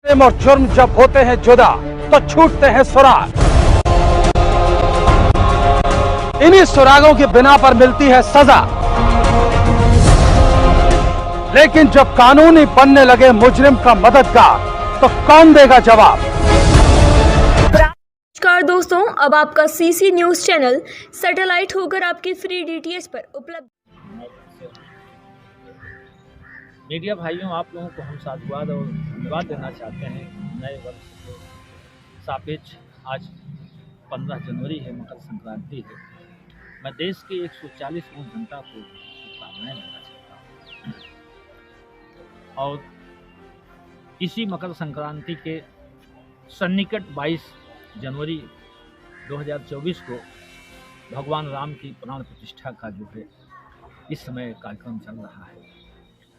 प्रेम और जुर्म जब होते हैं जुदा तो छूटते हैं सुराग। इन्हीं सुरागों की बिना पर मिलती है सजा। लेकिन जब कानूनी बनने लगे मुजरिम का मददगार तो कौन देगा जवाब। नमस्कार दोस्तों, अब आपका सीसी न्यूज चैनल सैटेलाइट होकर आपके फ्री डीटीएच पर उपलब्ध। मीडिया भाइयों, आप लोगों को हम साधुवाद और धन्यवाद देना चाहते हैं। नए वर्ष के सापेक्ष आज 15 जनवरी है, मकर संक्रांति है। मैं देश के 140 करोड़ जनता को शुभकामनाएं देना चाहता हूँ और इसी मकर संक्रांति के सन्निकट 22 जनवरी 2024 को भगवान राम की प्राण प्रतिष्ठा का जो है इस समय कार्यक्रम चल रहा है।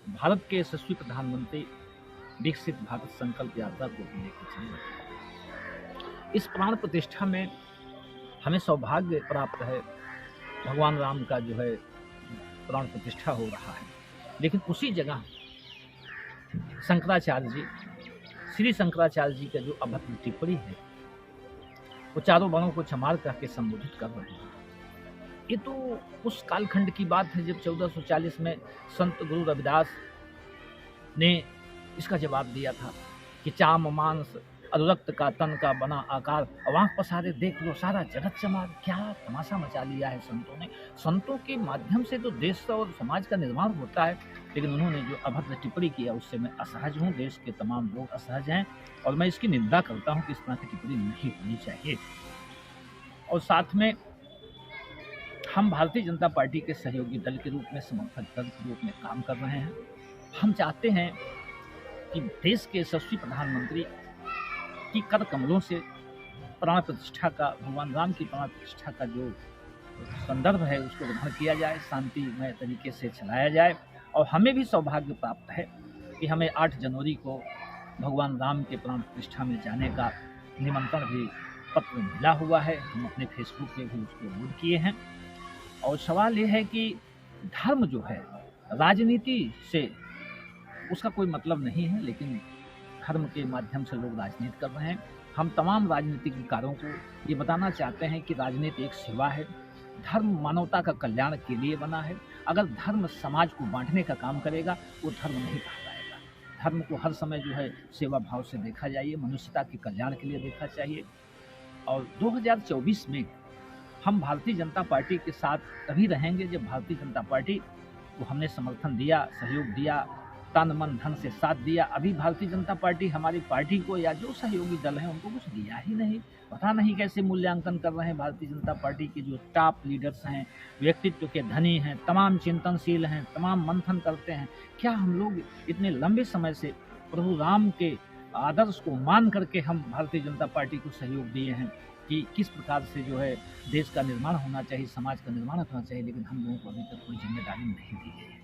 भारत के यशस्वी प्रधानमंत्री विकसित भारत संकल्प यात्रा को लेकर चल रहे हैं। इस प्राण प्रतिष्ठा में हमें सौभाग्य प्राप्त है, भगवान राम का जो है प्राण प्रतिष्ठा हो रहा है। लेकिन उसी जगह शंकराचार्य जी, श्री शंकराचार्य जी का जो अभद्र टिप्पणी है वो चारों वर्णों को चमार करके संबोधित कर रहे हैं। ये तो उस कालखंड की बात है जब 1440 में संत गुरु रविदास ने इसका जवाब दिया था कि चाम मांस अनुरक्त का तन का बना आकार, आंख पसारे देख लो सारा जगत चमार। क्या तमाशा मचा लिया है संतों ने। संतों के माध्यम से तो देश और समाज का निर्माण होता है, लेकिन उन्होंने जो अभद्र टिप्पणी किया उससे मैं असहज हूँ। देश के तमाम लोग असहज हैं और मैं इसकी निंदा करता हूँ कि इस तरह की टिप्पणी नहीं होनी चाहिए। और साथ में हम भारतीय जनता पार्टी के सहयोगी दल के रूप में, समर्थक दल के रूप में काम कर रहे हैं। हम चाहते हैं कि देश के यशस्वी प्रधानमंत्री की कर कमलों से प्राण प्रतिष्ठा का, भगवान राम की प्राण प्रतिष्ठा का जो संदर्भ है उसको ग्रहण किया जाए, शांतिमय तरीके से चलाया जाए। और हमें भी सौभाग्य प्राप्त है कि हमें 8 जनवरी को भगवान राम के प्राण प्रतिष्ठा में जाने का निमंत्रण भी पत्र मिला हुआ है। हम अपने फेसबुक पे भी उसको अपलोड किए हैं। और सवाल ये है कि धर्म जो है, राजनीति से उसका कोई मतलब नहीं है, लेकिन धर्म के माध्यम से लोग राजनीति कर रहे हैं। हम तमाम राजनीतिकारों को ये बताना चाहते हैं कि राजनीति एक सेवा है। धर्म मानवता का कल्याण के लिए बना है। अगर धर्म समाज को बांटने का काम करेगा वो धर्म नहीं कहा जाएगा। धर्म को हर समय जो है सेवा भाव से देखा जाइए, मनुष्यता के कल्याण के लिए देखा चाहिए। और 2024 में हम भारतीय जनता पार्टी के साथ तभी रहेंगे जब भारतीय जनता पार्टी को हमने समर्थन दिया, सहयोग दिया, तन मन धन से साथ दिया। अभी भारतीय जनता पार्टी हमारी पार्टी को या जो सहयोगी दल हैं उनको कुछ दिया ही नहीं। पता नहीं कैसे मूल्यांकन कर रहे हैं भारतीय जनता पार्टी के जो टॉप लीडर्स हैं, व्यक्तित्व के धनी हैं, तमाम चिंतनशील हैं, तमाम मंथन करते हैं। क्या हम लोग इतने लंबे समय से प्रभु राम के आदर्श को मान करके हम भारतीय जनता पार्टी को सहयोग दिए हैं कि किस प्रकार से जो है देश का निर्माण होना चाहिए, समाज का निर्माण होना चाहिए, लेकिन हम लोगों को अभी तक कोई जिम्मेदारी नहीं दी गई है।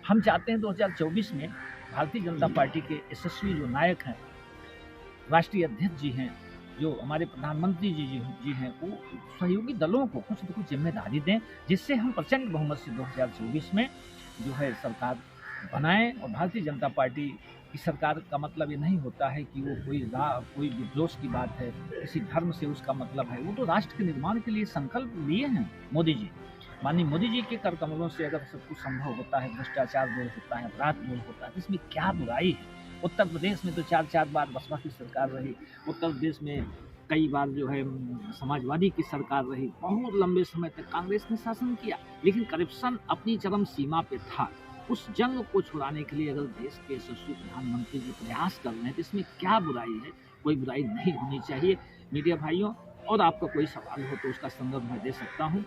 हम चाहते हैं 2024 में भारतीय जनता पार्टी के यशस्वी जो नायक हैं, राष्ट्रीय अध्यक्ष जी हैं, जो हमारे प्रधानमंत्री जी हैं, वो सहयोगी दलों को कुछ न कुछ जिम्मेदारी दें, जिससे हम प्रचंड बहुमत से 2024 में जो है सरकार बनाएं। और भारतीय जनता पार्टी की सरकार का मतलब ये नहीं होता है कि वो कोई विद्रोह की बात है, किसी धर्म से उसका मतलब है। वो तो राष्ट्र के निर्माण के लिए संकल्प लिए हैं मोदी जी। माननीय मोदी जी के कर कमलों से अगर सब कुछ संभव होता है, भ्रष्टाचार दूर होता है, अपराध दूर होता है, तो इसमें क्या बुराई है। उत्तर प्रदेश में तो 4 बार बसपा की सरकार रही। उत्तर प्रदेश में कई बार जो है समाजवादी की सरकार रही। बहुत लंबे समय तक कांग्रेस ने शासन किया, लेकिन करप्शन अपनी चरम सीमा पे था। उस जंग को छुड़ाने के लिए अगर देश के यशस्वी प्रधानमंत्री जी प्रयास कर रहे हैं तो इसमें क्या बुराई है। कोई बुराई नहीं होनी चाहिए। मीडिया भाइयों, और आपका कोई सवाल हो तो उसका संदर्भ मैं दे सकता हूँ।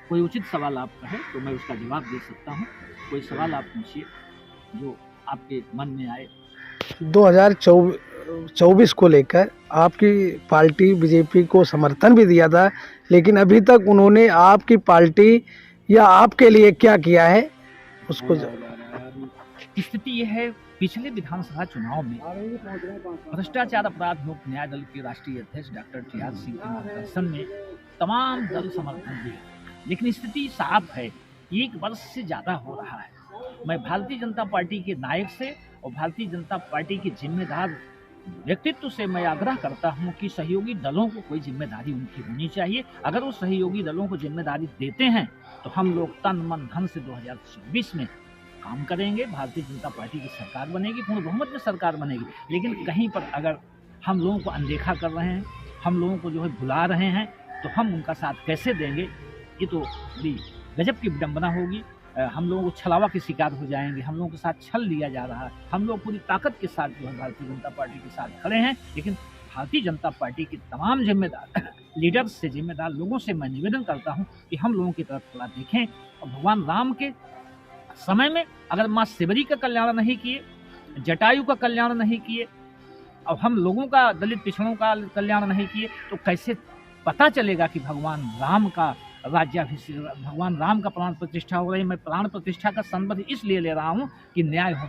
कोई उचित सवाल आपका है तो मैं उसका जवाब दे सकता हूँ। कोई सवाल आप पूछिए जो आपके मन में आए। 2024 को लेकर आपकी पार्टी बीजेपी को समर्थन भी दिया था, लेकिन अभी तक उन्होंने आपकी पार्टी या आपके लिए क्या किया है उसको। स्थिति यह है, पिछले विधानसभा चुनाव में भ्रष्टाचार अपराध मुक्त न्याय दल के राष्ट्रीय अध्यक्ष डॉक्टर टी.आर. सिंह के मार्गदर्शन में तमाम दल समर्थन दिए, लेकिन स्थिति साफ है, 1 वर्ष से ज़्यादा हो रहा है। मैं भारतीय जनता पार्टी के नायक से और भारतीय जनता पार्टी के जिम्मेदार व्यक्तित्व से मैं आग्रह करता हूं कि सहयोगी दलों को कोई जिम्मेदारी उनकी होनी चाहिए। अगर वो सहयोगी दलों को जिम्मेदारी देते हैं तो हम लोग तन मन धन से 2024 में काम करेंगे, भारतीय जनता पार्टी की सरकार बनेगी, पूर्ण बहुमत में सरकार बनेगी। लेकिन कहीं पर अगर हम लोगों को अनदेखा कर रहे हैं, हम लोगों को जो है भुला रहे हैं, तो हम उनका साथ कैसे देंगे? ये तो बड़ी गजब की विडंबना होगी। हम लोगों को छलावा के शिकार हो जाएंगे, हम लोगों के साथ छल लिया जा रहा है। हम लोग पूरी ताकत के साथ जो है भारतीय जनता पार्टी के साथ खड़े हैं, लेकिन भारतीय जनता पार्टी के तमाम जिम्मेदार लीडर्स से, जिम्मेदार लोगों से मैं निवेदन करता हूं कि हम लोगों की तरफ थोड़ा देखें। और भगवान राम के समय में अगर माँ शिवरी का कल्याण नहीं किए, जटायु का कल्याण नहीं किए, और हम लोगों का, दलित पिछड़ों का कल्याण नहीं किए, तो कैसे पता चलेगा कि भगवान राम का राज्याभिषेक, भगवान राम का प्राण प्रतिष्ठा हो रही है। मैं प्राण प्रतिष्ठा का संबंध इसलिए ले रहा हूं कि न्याय हो।